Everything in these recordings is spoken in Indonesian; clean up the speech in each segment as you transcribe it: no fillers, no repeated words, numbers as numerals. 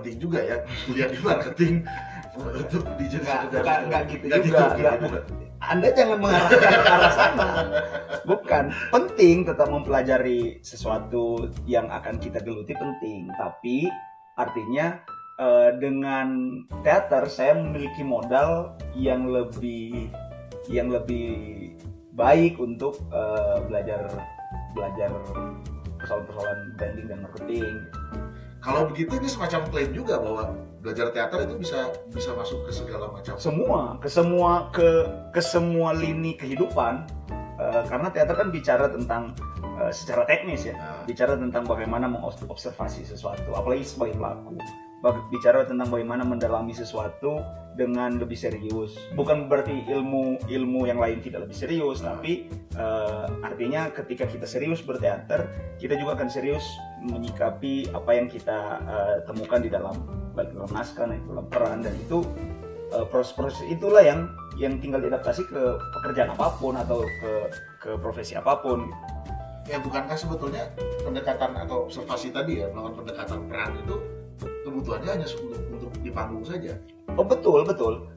penting juga ya kuliah di marketing untuk nggak gitu juga. Anda jangan mengarahkan ke arah sana. Bukan, penting tetap mempelajari sesuatu yang akan kita geluti penting, tapi artinya dengan teater saya memiliki modal yang lebih baik untuk belajar persoalan-persoalan branding dan marketing. Kalau begitu ini semacam klaim juga bahwa belajar teater itu bisa masuk ke segala macam ke semua lini kehidupan, karena teater kan bicara tentang secara teknis ya, bicara tentang bagaimana mengobservasi sesuatu, apalagi sebagai pelaku, bicara tentang bagaimana mendalami sesuatu dengan lebih serius. Bukan berarti ilmu yang lain tidak lebih serius, tapi artinya ketika kita serius berteater, kita juga akan serius menyikapi apa yang kita temukan di dalam naskah, di dalam peran, dan itu proses-proses itulah yang tinggal diadaptasi ke pekerjaan apapun atau ke profesi apapun. Ya bukankah sebetulnya pendekatan atau observasi tadi ya, melakukan pendekatan peran itu kebutuhannya hanya untuk di panggung saja? Oh betul.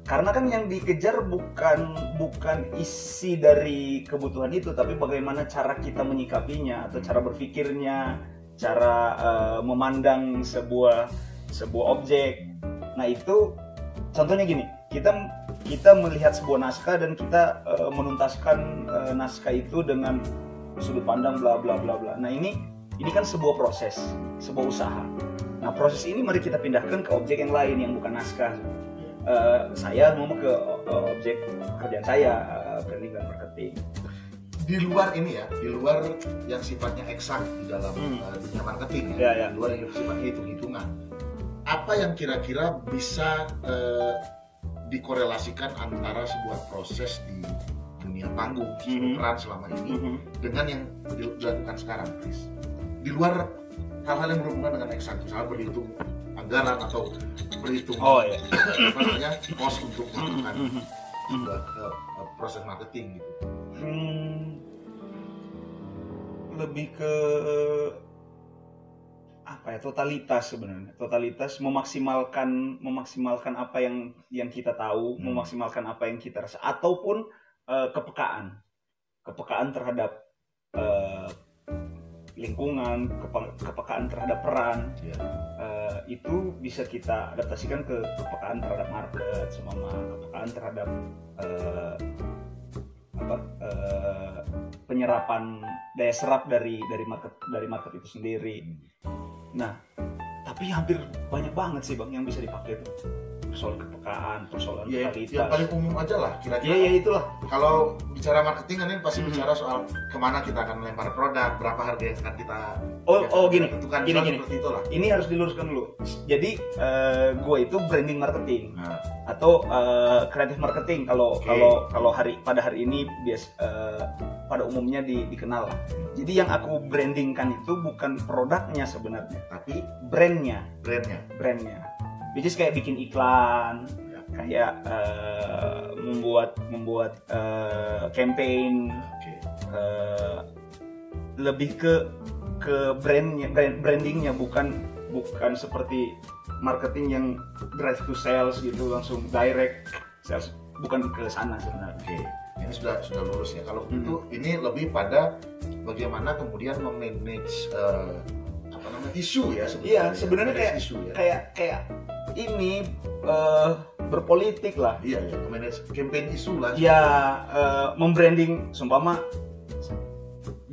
Karena kan yang dikejar bukan isi dari kebutuhan itu, tapi bagaimana cara kita menyikapinya atau cara berpikirnya, cara memandang sebuah objek. Nah itu contohnya gini, kita melihat sebuah naskah dan kita menuntaskan naskah itu dengan sudut pandang bla bla bla bla. Nah ini kan sebuah proses, sebuah usaha. Nah proses ini mari kita pindahkan ke objek yang lain yang bukan naskah. Saya mau ke objek pekerjaan saya, branding dan marketing. Di luar ini ya, di luar yang sifatnya eksak di dalam dunia marketing ya, di luar yang sifatnya hitung-hitungan, apa yang kira-kira bisa dikorelasikan antara sebuah proses di dunia panggung, peran selama ini dengan yang dilakukan sekarang, Chris? Di luar hal-hal yang berhubungan dengan eksak, misalnya berhitung anggaran atau berhitung cost untuk melakukan sebuah proses marketing gitu. Lebih ke totalitas sebenarnya. Totalitas memaksimalkan apa yang kita tahu, memaksimalkan apa yang kita rasa, ataupun kepekaan terhadap lingkungan, kepekaan terhadap peran. Itu bisa kita adaptasikan ke kepekaan terhadap market, kepekaan terhadap penyerapan daya serap dari market itu sendiri. Nah, tapi hampir banyak banget sih Bang yang bisa dipakai tuh. Persoalan kepekaan, persoalan totalitas. Yang paling umum aja lah kira-kira. Iya itulah. Kalau bicara marketing kan pasti bicara soal kemana kita akan melempar produk, berapa harga yang akan kita gini. Seperti itulah. Ini harus diluruskan dulu. Jadi gue itu branding marketing atau creative marketing kalau pada hari ini pada umumnya dikenal lah. Jadi yang aku brandingkan itu bukan produknya sebenarnya, tapi brandnya. Which is kayak bikin iklan, kayak membuat campaign, lebih ke brandingnya, bukan seperti marketing yang drive to sales gitu, langsung direct sales, bukan ke sana sebenarnya. Ini sudah lurus ya. Kalau itu ini lebih pada bagaimana kemudian memanage isu ya sebenarnya. Iya, sebenarnya kayak ini berpolitik lah. Iya, manage campaign isu lah. Iya, membranding, sumpama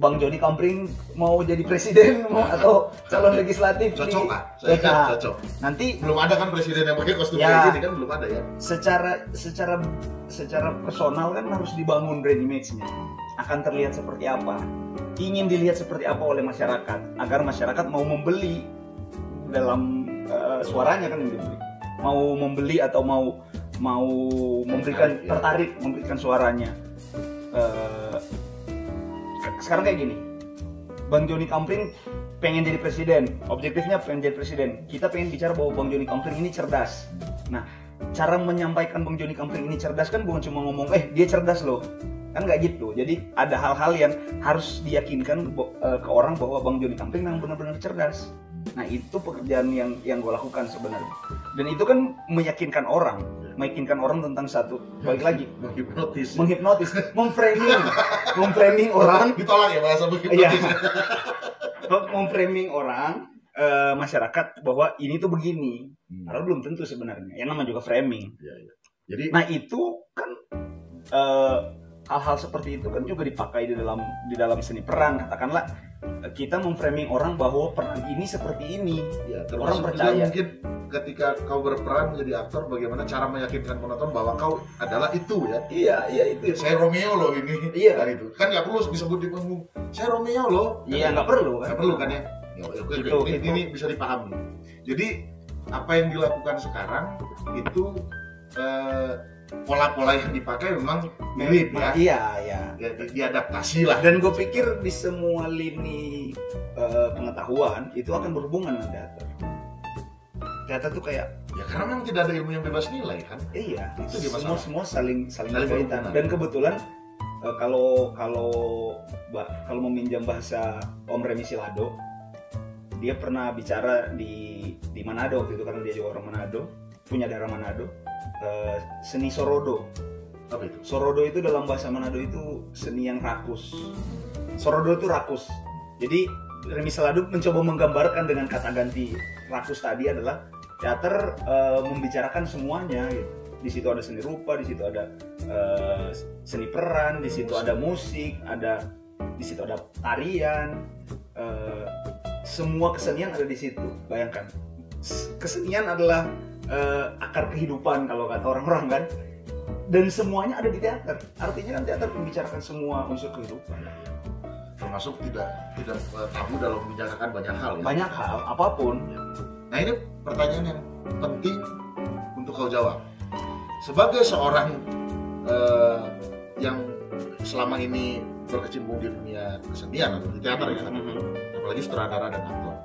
Bang Joni Kampring mau jadi presiden atau calon legislatif. Cocok lah, saya kan cocok. Nanti belum ada kan presiden yang pakai kostum kayak gini kan, belum ada ya. Secara personal kan harus dibangun brand image-nya. Akan terlihat seperti apa? Ingin dilihat seperti apa oleh masyarakat agar masyarakat mau membeli dalam suaranya kan yang dibeli. Mau membeli atau mau memberikan tertarik memberikan suaranya. Sekarang kayak gini, Bang Joni Kampring pengen jadi presiden, objektifnya pengen jadi presiden. Kita pengen bicara bahwa Bang Joni Kampring ini cerdas. Nah, cara menyampaikan Bang Joni Kampring ini cerdas kan bukan cuma ngomong, dia cerdas loh. Kan nggak gitu. Jadi ada hal-hal yang harus diyakinkan ke orang bahwa Bang Joni Kampring memang benar-benar cerdas. Nah itu pekerjaan yang gue lakukan sebenarnya. Dan itu kan meyakinkan orang tentang satu. Balik lagi, menghipnotis, memframing orang. Ditolak ya bahasa menghipnotis. Memframing orang, masyarakat bahwa ini tuh begini. Padahal belum tentu sebenarnya. Yang namanya juga framing. Jadi, nah itu kan hal-hal seperti itu kan juga dipakai di dalam seni peran. Katakanlah kita memframing orang bahwa peran ini seperti ini. Ya, orang percaya. Mungkin ketika kau berperan menjadi aktor, bagaimana cara meyakinkan penonton bahwa kau adalah itu ya? Iya itu. Saya Romeo loh ini. Iya. Nah, itu kan nggak perlu disebut di panggung. Saya Romeo loh. Iya nggak perlu kan? Nggak perlu kan ya? Ini bisa dipahami. Jadi apa yang dilakukan sekarang itu pola-pola yang dipakai memang mirip ya. Iya. Diadaptasi lah. Dan gue pikir di semua lini pengetahuan itu akan berhubungan dengan teater. Teater tuh kayak ya karena memang tidak ada ilmu yang bebas nilai kan. Iya. Itu dia masalah. Semua saling berkaitan. Dan kebetulan kalau meminjam bahasa Om Remy Silado, dia pernah bicara di Manado waktu itu karena dia juga orang Manado, punya daerah Manado. Seni Sorodo. Apa itu? Sorodo itu dalam bahasa Manado itu seni yang rakus. Sorodo itu rakus. Jadi Remy Silado mencoba menggambarkan dengan kata ganti rakus tadi adalah teater membicarakan semuanya gitu. Di situ ada seni rupa, di situ ada seni peran, di situ ada musik, di situ ada tarian, semua kesenian ada di situ. Bayangkan, kesenian adalah akar kehidupan kalau kata orang-orang kan, dan semuanya ada di teater. Artinya kan teater membicarakan semua unsur kehidupan. Termasuk tidak tabu dalam membicarakan banyak hal ya. Banyak hal, apapun. Nah ini pertanyaan yang penting untuk kau jawab. Sebagai seorang yang selama ini berkecimpung di dunia kesenian atau di teater ya, apalagi sutradara dan aktor,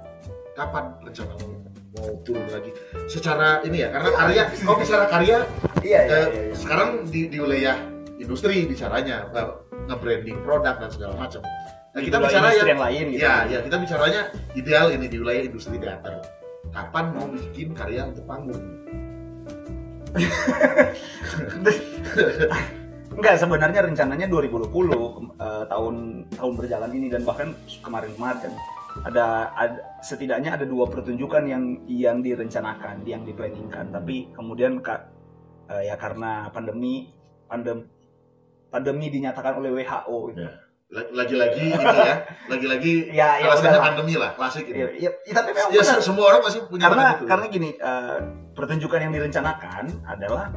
kapan rencanamu mau turun lagi secara ini ya, karena karya kau bicara karya iya. Sekarang di wilayah industri bicaranya nge-branding produk dan segala macam. Nah, kita bicara yang lain gitu. Ya, kita bicaranya ideal ini di wilayah industri teater. Kapan mau bikin karya untuk panggung? Enggak, sebenarnya rencananya 2020 tahun berjalan ini, dan bahkan kemarin kan ada setidaknya ada 2 pertunjukan yang direncanakan, yang diplanningkan, tapi kemudian ya karena pandemi dinyatakan oleh WHO gitu. Lagi-lagi ini ya, lagi-lagi alasannya pandemi lah, klasik ini. Ya, tapi memang semua orang masih punya karena gini, pertunjukan yang direncanakan adalah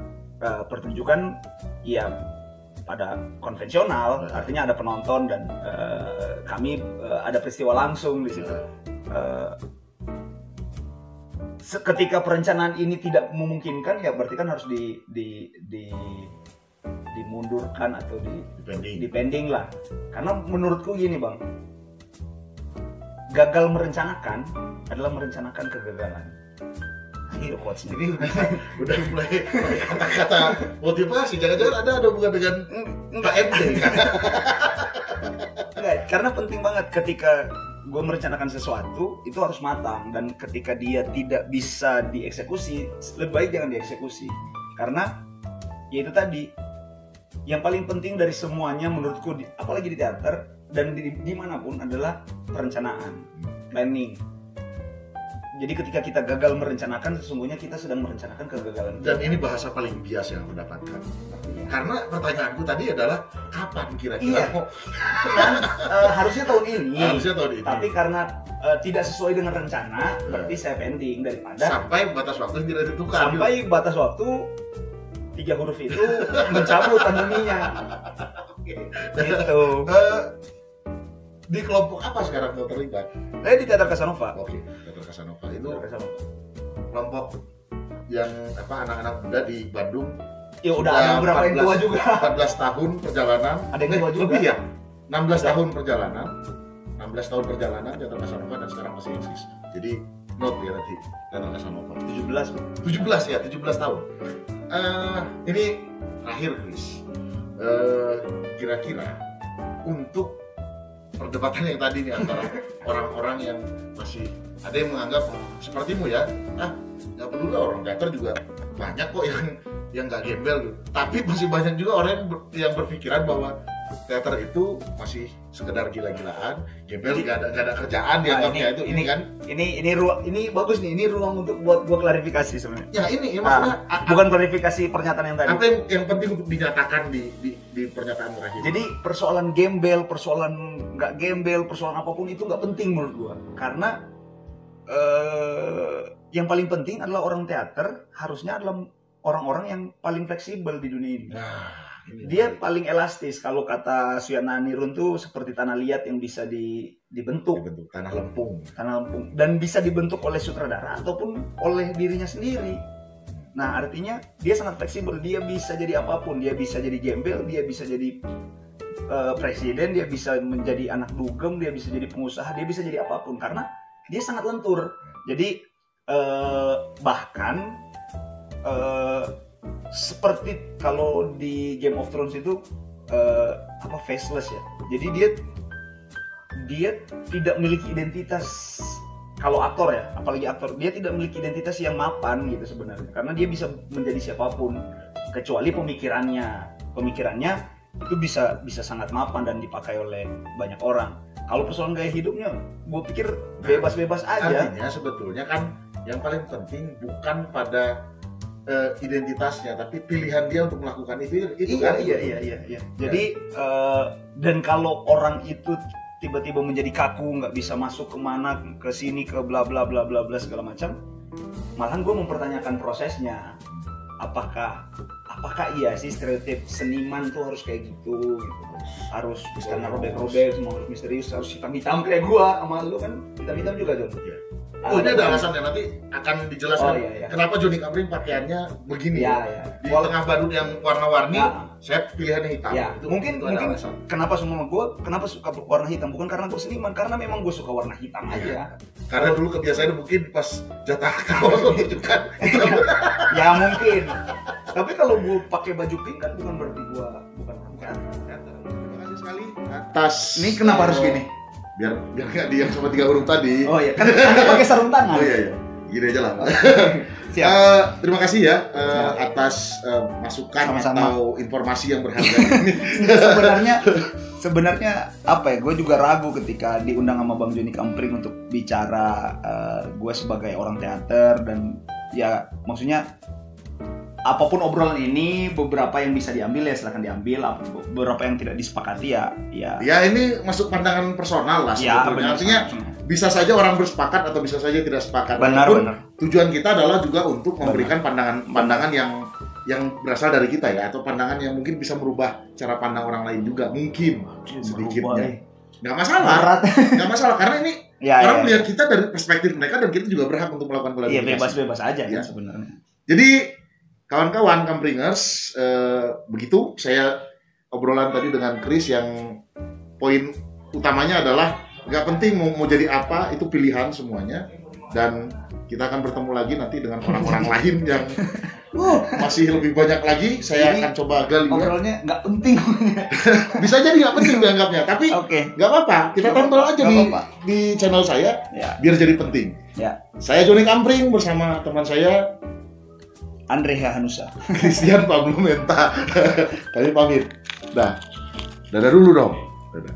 pertunjukan ya pada konvensional, artinya ada penonton dan kami ada peristiwa langsung di situ. Ketika perencanaan ini tidak memungkinkan, ya berarti kan harus dimundurkan atau dipending lah. Karena menurutku gini Bang, gagal merencanakan adalah merencanakan kegagalan. Ini udah mulai kata-kata motivasi, jangan-jangan ada hubungan dengan KMD kan? Enggak, karena penting banget ketika gue merencanakan sesuatu itu harus matang, dan ketika dia tidak bisa dieksekusi, lebih baik jangan dieksekusi. Karena ya itu tadi, yang paling penting dari semuanya menurutku, apalagi di teater dan dimanapun, adalah perencanaan, planning. Jadi ketika kita gagal merencanakan, sesungguhnya kita sedang merencanakan kegagalan. Dan ini bahasa paling bias yang aku dapatkan. Karena pertanyaanku tadi adalah kapan kira-kira mau? Harusnya tahun ini. Tapi karena tidak sesuai dengan rencana, berarti saya pending daripada sampai batas waktu yang tidak ditentukan. Sampai batas waktu 3 huruf itu mencabut pandeminya. Gitu. Di kelompok apa sekarang mau terlibat? Saya di Teater Casanova. Oke, Teater Casanova itu kelompok yang anak-anak muda di Bandung. Ya udah ada beberapa yang tua juga. 14 tahun perjalanan. Ada yang tua juga. Lebih ya? 16 tahun perjalanan. 16 tahun perjalanan Teater Casanova, dan sekarang masih eksis. Jadi note ya nanti Teater Casanova. 17 ya, 17 tahun. Ini terakhir Chris. Kira-kira untuk perdebatan yang tadi nih antara orang-orang yang masih Ada yang menganggap sepertimu ya, nggak peduli orang teater juga banyak kok yang nggak gembel gitu. Tapi masih banyak juga orang yang berpikiran bahwa teater itu masih sekedar gila-gilaan, gembel nggak ada kerjaan dianggapnya itu ini kan. Ini bagus nih, ini ruang untuk buat gua klarifikasi sebenarnya. Ya ini maksudnya bukan klarifikasi pernyataan yang tadi. Apa yang penting untuk dinyatakan di pernyataan terakhir. Jadi persoalan gembel, persoalan nggak gembel, persoalan apapun itu nggak penting menurut gua. Karena yang paling penting adalah orang teater harusnya adalah orang-orang yang paling fleksibel di dunia ini. Dia paling elastis. Kalau kata Suyana Nirun tuh seperti tanah liat yang bisa dibentuk tanah lempung dan bisa dibentuk oleh sutradara ataupun oleh dirinya sendiri. Nah, artinya dia sangat fleksibel. Dia bisa jadi apapun. Dia bisa jadi gembel, dia bisa jadi presiden, dia bisa menjadi anak dugem, dia bisa jadi pengusaha, dia bisa jadi apapun karena dia sangat lentur. Jadi bahkan seperti kalau di Game of Thrones itu faceless ya. Jadi dia tidak memiliki identitas. Kalau aktor ya, apalagi aktor, dia tidak memiliki identitas yang mapan gitu sebenarnya. Karena dia bisa menjadi siapapun kecuali pemikirannya itu bisa sangat mapan dan dipakai oleh banyak orang. Kalau persoalan gaya hidupnya, gue pikir bebas-bebas aja. Artinya sebetulnya kan yang paling penting bukan pada identitasnya, tapi pilihan dia untuk melakukan itu iya. Jadi dan kalau orang itu tiba-tiba menjadi kaku, nggak bisa masuk kemana, ke sini, ke bla bla bla bla bla segala macam, malahan gue mempertanyakan prosesnya. Apakah iya sih stereotip seniman tuh harus kayak gitu? Harus karena robek-robek, semua harus misterius, harus hitam-hitam kayak gua sama lu kan hitam-hitam juga Jon. Ini ada alasannya, nanti akan dijelaskan kenapa Joni Kampreng pakaiannya begini. Di tengah badut yang warna-warni, saya pilihannya hitam. Itu mungkin kenapa suka warna hitam, bukan karena gue seniman, karena memang gue suka warna hitam aja. Karena dulu kebiasaan mungkin pas jatah kaos tunjukkan. Ya mungkin. Tapi kalau gue pakai baju pink kan bukan berarti gue bukan orang teater. Terima kasih sekali atas. Ini kenapa harus gini? Biar nggak diam sama 3 huruf tadi. Oh iya, kan Anda pakai sarung tangan. Oh iya, gini aja lah. Siap. Terima kasih ya atas masukan atau informasi yang berharga ini. Sebenarnya apa ya? Gue juga ragu ketika diundang sama Bang Joni Kampreng untuk bicara gue sebagai orang teater dan ya maksudnya apapun obrolan ini, beberapa yang bisa diambil ya silakan diambil, beberapa yang tidak disepakati ya. Ya ini masuk pandangan personal lah sebetulnya. Artinya bisa saja orang bersepakat atau bisa saja tidak sepakat. Benar. Tujuan kita adalah juga untuk memberikan pandangan yang berasal dari kita ya, atau pandangan yang mungkin bisa merubah cara pandang orang lain juga mungkin sedikitnya. Nggak masalah karena ini orang melihat kita dari perspektif mereka dan kita juga berhak untuk melakukan klarifikasi. Iya, bebas-bebas aja ya sebenarnya. Jadi kawan-kawan Kamprengers, begitu saya obrolan tadi dengan Chris yang poin utamanya adalah nggak penting mau jadi apa, itu pilihan semuanya, dan kita akan bertemu lagi nanti dengan orang-orang lain yang masih lebih banyak lagi. Saya akan coba gali. Obrolannya nggak penting. Bisa jadi nggak penting dianggapnya, tapi nggak apa-apa. Kita tonton aja di channel saya, biar jadi penting. Saya Joni Kampreng bersama teman saya Andrea Hanusa, Christian Pablo Menta. Kami pamit. Dadah dulu dong. Dadah.